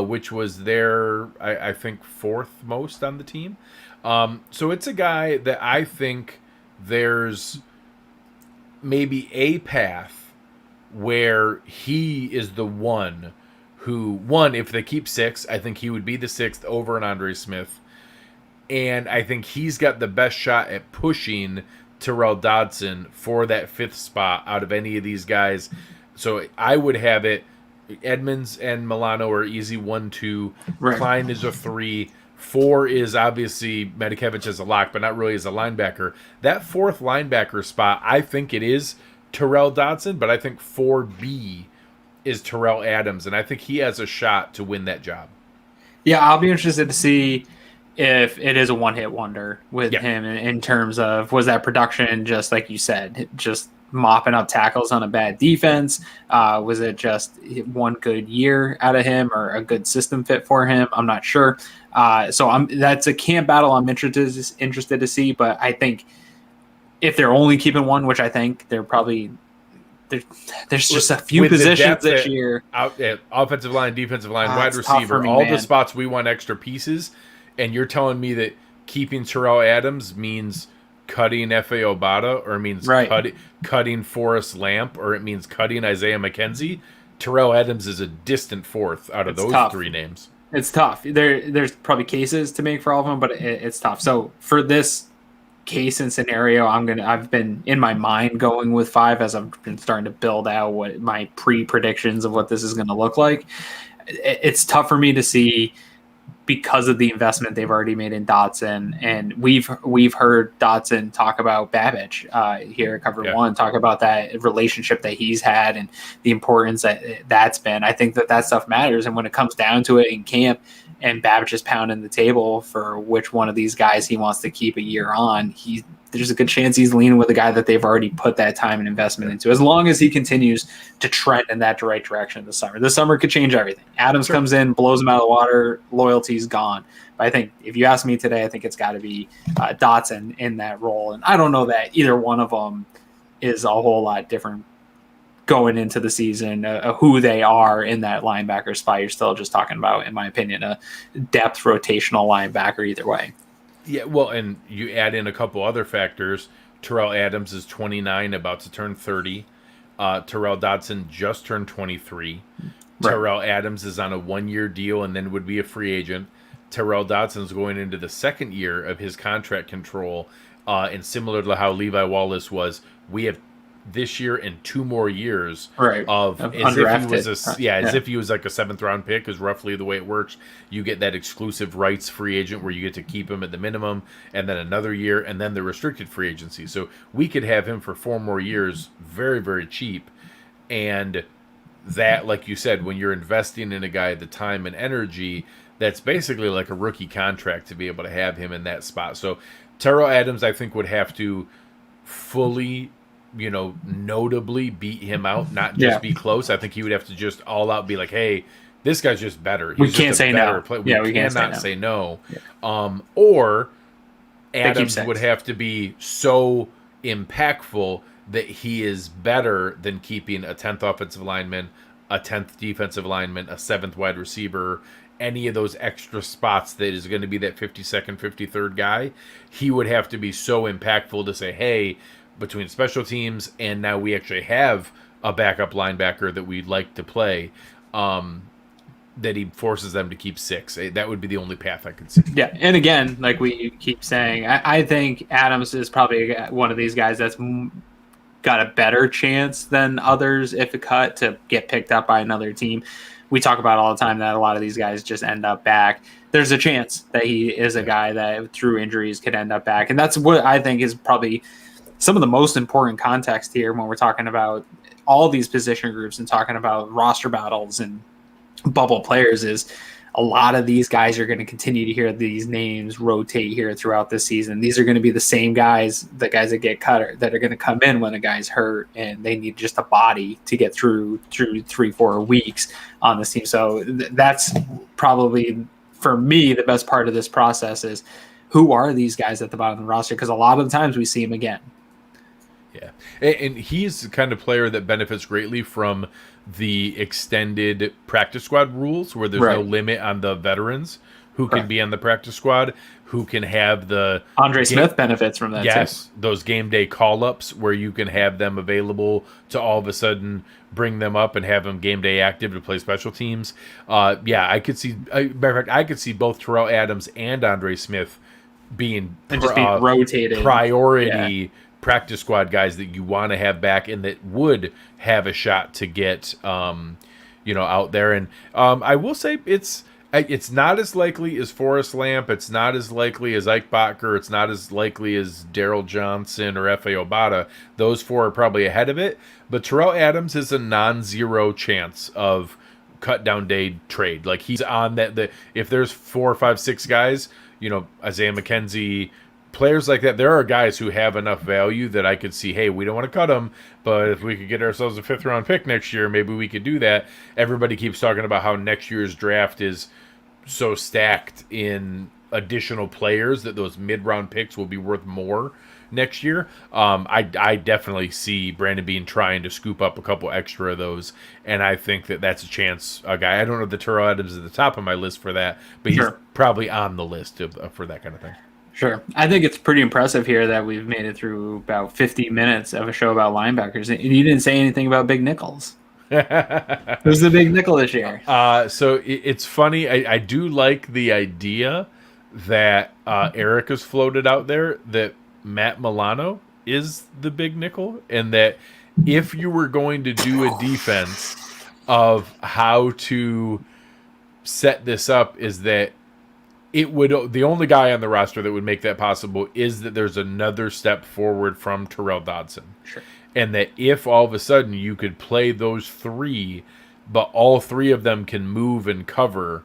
which was their, I think, fourth most on the team. So it's a guy that I think there's maybe a path where he is the one who, if they keep 6, I think he would be the 6th over an Andre Smith. And I think he's got the best shot at pushing Terrell Dodson for that 5th spot out of any of these guys. So I would have it, Edmonds and Milano are easy 1, 2. Right. Klein is a 3. 4 is obviously Medikevich as a lock, but not really as a linebacker. That 4th linebacker spot, I think it is Terrell Dodson, but I think 4B is Terrell Adams, and I think he has a shot to win that job. Yeah, I'll be interested to see if it is a one-hit wonder with him in terms of, was that production just like you said, just mopping up tackles on a bad defense? Was it just one good year out of him or a good system fit for him? I'm not sure. So that's a camp battle I'm interested to see, but I think if they're only keeping one, which I think they're probably – there's just a few positions this year. Offensive line, defensive line, wide receiver, the spots we want extra pieces. And you're telling me that keeping Terrell Adams means cutting F.A. Obata, or means cutting Forrest Lamp, or it means cutting Isaiah McKenzie? Terrell Adams is a distant 4th out of those 3 names. It's tough. There's probably cases to make for all of them, but it's tough. So for this case and scenario, I've been in my mind going with 5 as I've been starting to build out what my predictions of what this is going to look like. It's tough for me to see because of the investment they've already made in Dotson, and we've heard Dotson talk about Babbage here at Cover One, talk about that relationship that he's had and the importance that's been. I think that stuff matters, and when it comes down to it in camp, and Babbage is pounding the table for which one of these guys he wants to keep a year on, there's a good chance he's leaning with a guy that they've already put that time and investment into, as long as he continues to trend in that right direction this summer. This summer could change everything. Adams comes in, blows him out of the water, loyalty's gone. But I think if you ask me today, I think it's got to be Dotson in that role. And I don't know that either one of them is a whole lot different going into the season, who they are in that linebacker spot. You're still just talking about, in my opinion, a depth rotational linebacker either way. Yeah, well, and you add in a couple other factors. Terrell Adams is 29, about to turn 30. Terrell Dodson just turned 23. Right. Terrell Adams is on a 1-year deal and then would be a free agent. Terrell Dodson's going into the 2nd year of his contract control, and similar to how Levi Wallace was, we have this year and 2 more years of as if he was like a 7th round pick, is roughly the way it works. You get that exclusive rights free agent where you get to keep him at the minimum, and then another year, and then the restricted free agency. So we could have him for 4 more years very, very cheap. And that, like you said, when you're investing in a guy, the time and energy, that's basically like a rookie contract to be able to have him in that spot. So Terrell Adams, I think, would have to fully, notably beat him out, not just be close. I think he would have to just all out be like, hey, this guy's just better. We can't say no. We cannot say no. Or Adams would have to be so impactful that he is better than keeping a 10th offensive lineman, a 10th defensive lineman, a 7th wide receiver, any of those extra spots that is going to be that 52nd, 53rd guy. He would have to be so impactful to say, hey, between special teams and now we actually have a backup linebacker that we'd like to play, that he forces them to keep 6. That would be the only path I could see. Yeah, and again, like we keep saying, I think Adams is probably one of these guys that's got a better chance than others, if a cut, to get picked up by another team. We talk about all the time that a lot of these guys just end up back. There's a chance that he is a guy that through injuries could end up back. And that's what I think is probably some of the most important context here when we're talking about all these position groups and talking about roster battles and bubble players, is a lot of these guys are going to continue to hear these names rotate here throughout the season. These are going to be the same guys, the guys that get cut, that are going to come in when a guy's hurt and they need just a body to get through 3-4 weeks on this team. So that's probably for me, the best part of this process is who are these guys at the bottom of the roster? Because a lot of the times we see them again. Yeah, and he's the kind of player that benefits greatly from the extended practice squad rules, where there's no limit on the veterans who can be on the practice squad, who can have the Andre Smith benefits from that. Yes, too. Those game day call ups where you can have them available to all of a sudden bring them up and have them game day active to play special teams. I could see. Matter of fact, I could see both Terrell Adams and Andre Smith being just being rotated priority practice squad guys that you want to have back and that would have a shot to get out there. And I will say it's not as likely as Forrest Lamp. It's not as likely as Ike Botker. It's not as likely as Daryl Johnson or F.A. Obata. Those four are probably ahead of it. But Terrell Adams is a non-zero chance of cut down day trade. Like he's on that. If there's 4, 5, 6 guys, Isaiah McKenzie, players like that, there are guys who have enough value that I could see, hey, we don't want to cut them, but if we could get ourselves a 5th round pick next year, maybe we could do that. Everybody keeps talking about how next year's draft is so stacked in additional players that those mid-round picks will be worth more next year. I definitely see Brandon Beane trying to scoop up a couple extra of those, and I think that's a chance. A guy, I don't know if the Terrell Adams is at the top of my list for that, but he's probably on the list for that kind of thing. Sure. I think it's pretty impressive here that we've made it through about 50 minutes of a show about linebackers, and you didn't say anything about Big Nichols. Who's the big nickel this year? So it's funny. I do like the idea that Eric has floated out there that Matt Milano is the big nickel, and that if you were going to do a defense of how to set this up, is that the only guy on the roster that would make that possible is that there's another step forward from Terrell Dodson. Sure. And that if all of a sudden you could play those 3, but all 3 of them can move and cover,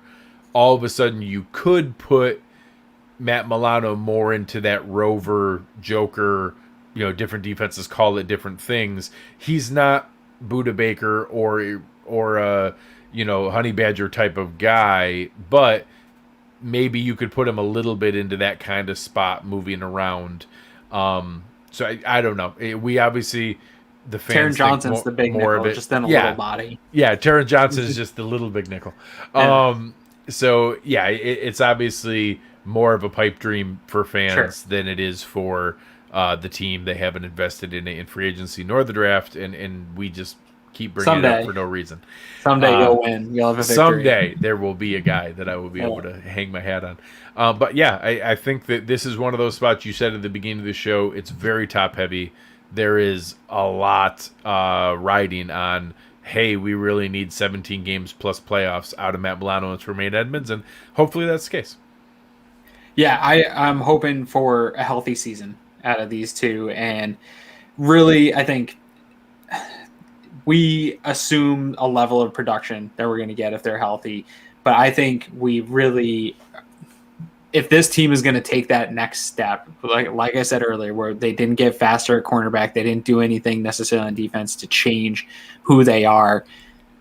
all of a sudden you could put Matt Milano more into that rover, joker, different defenses call it different things. He's not Buda Baker or Honey Badger type of guy, but maybe you could put him a little bit into that kind of spot moving around. So I don't know. We obviously, the fans Taron Johnson's the big nickel, just in a little body. Yeah, Taron Johnson is just the little big nickel. So yeah, it's obviously more of a pipe dream for fans than it is for the team. They haven't invested in it in free agency nor the draft, and we just keep bringing it up for no reason. Someday you'll win. You'll have a victory. Someday there will be a guy that I will be able to hang my hat on. But yeah, I think that this is one of those spots you said at the beginning of the show. It's very top heavy. There is a lot riding on, hey, we really need 17 games plus playoffs out of Matt Milano and Tremaine Edmonds, and hopefully that's the case. Yeah, I'm hoping for a healthy season out of these two, and really, I think we assume a level of production that we're going to get if they're healthy, but I think we really, if this team is going to take that next step, like I said earlier, where they didn't get faster at cornerback, they didn't do anything necessarily on defense to change who they are,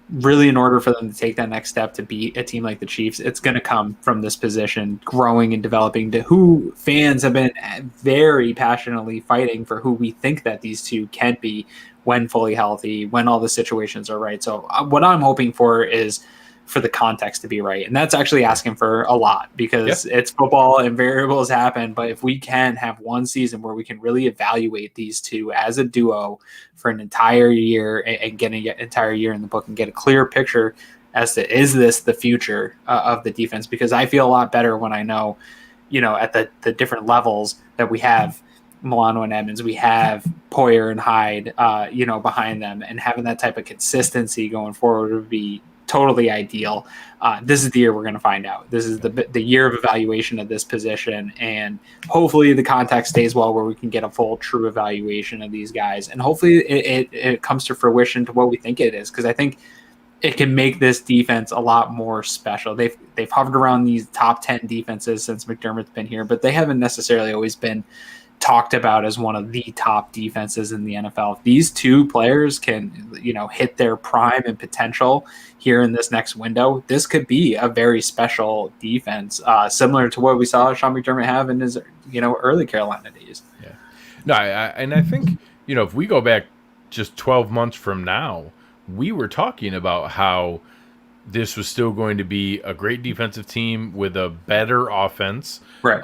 really in order for them to take that next step to beat a team like the Chiefs, it's going to come from this position, growing and developing to who fans have been very passionately fighting for, who we think that these two can be when fully healthy, when all the situations are right. So what I'm hoping for is for the context to be right. And that's actually asking for a lot, because it's football and variables happen. But if we can have one season where we can really evaluate these two as a duo for an entire year and get an entire year in the book and get a clear picture as to, is this the future of the defense? Because I feel a lot better when I know, at the different levels that we have Milano and Edmonds, we have Poyer and Hyde, behind them, and having that type of consistency going forward would be totally ideal. This is the year we're going to find out. This is the year of evaluation of this position, and hopefully the context stays well where we can get a full, true evaluation of these guys, and hopefully it comes to fruition to what we think it is, because I think it can make this defense a lot more special. They've hovered around these top 10 defenses since McDermott's been here, but they haven't necessarily always been talked about as one of the top defenses in the NFL. If these two players can, hit their prime and potential here in this next window, this could be a very special defense, similar to what we saw Sean McDermott have in his, early Carolina days. Yeah. No, I think, if we go back just 12 months from now, we were talking about how this was still going to be a great defensive team with a better offense. Right.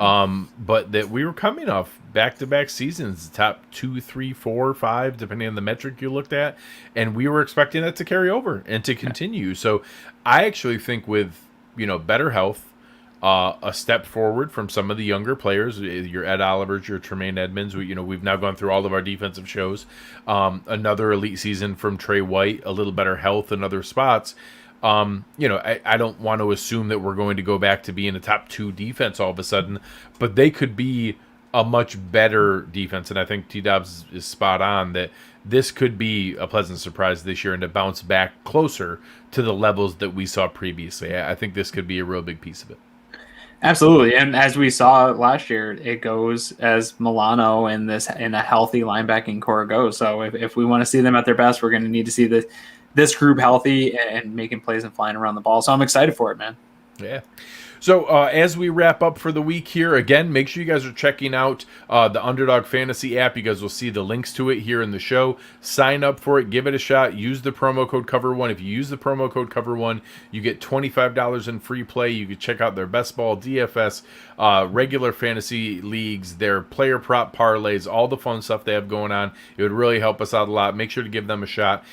But that we were coming off back-to-back seasons, top 2, 3, 4, 5, depending on the metric you looked at. And we were expecting that to carry over and to continue. Yeah. So I actually think with, better health, a step forward from some of the younger players, your Ed Olivers, your Tremaine Edmonds. We've now gone through all of our defensive shows. Another elite season from Trey White, a little better health in other spots. I don't want to assume that we're going to go back to being a top 2 defense all of a sudden, but they could be a much better defense. And I think T-Dobbs is spot on that this could be a pleasant surprise this year and to bounce back closer to the levels that we saw previously. I think this could be a real big piece of it. Absolutely. And as we saw last year, it goes as Milano in a healthy linebacking core goes. So if we want to see them at their best, we're going to need to see this group healthy and making plays and flying around the ball. So I'm excited for it, man. Yeah. So as we wrap up for the week here, again, make sure you guys are checking out the Underdog Fantasy app. You guys will see the links to it here in the show. Sign up for it. Give it a shot. Use the promo code COVER1. If you use the promo code COVER1, you get $25 in free play. You can check out their best ball, DFS, regular fantasy leagues, their player prop parlays, all the fun stuff they have going on. It would really help us out a lot. Make sure to give them a shot.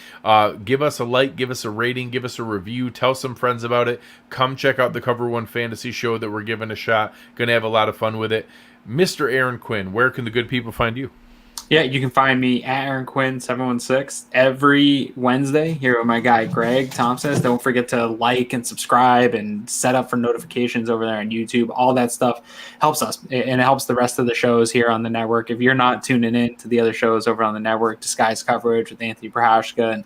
Give us a like, give us a rating, give us a review. Tell some friends about it. Come check out the COVER1 Fantasy show that we're giving a shot. Gonna have a lot of fun with it. Mr. Aaron Quinn, where can the good people find you? Yeah, you can find me at Aaron Quinn 716 every Wednesday here with my guy Greg Thompson. Don't forget to like and subscribe and set up for notifications over there on YouTube. All that stuff helps us, and it helps the rest of the shows here on the network. If you're not tuning in to the other shows over on the network, Disguise Coverage with Anthony Prohashka and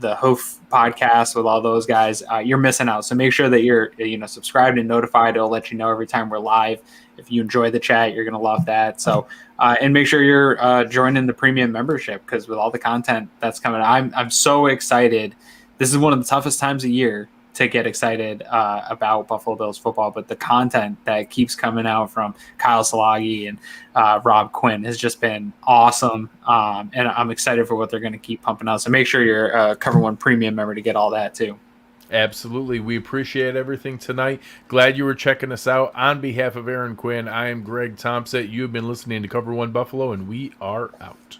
the Hoof podcast with all those guys, you're missing out. So make sure that you're subscribed and notified. It'll let you know every time we're live. If you enjoy the chat, you're going to love that. So, and make sure you're joining the premium membership, because with all the content that's coming, I'm so excited. This is one of the toughest times of year to get excited about Buffalo Bills football, but the content that keeps coming out from Kyle Salagi and Rob Quinn has just been awesome, and I'm excited for what they're going to keep pumping out. So make sure you're a COVER1 premium member to get all that too. Absolutely. We appreciate everything tonight. Glad you were checking us out. On behalf of Aaron Quinn, I am Greg Thompson. You have been listening to COVER1 Buffalo, and we are out.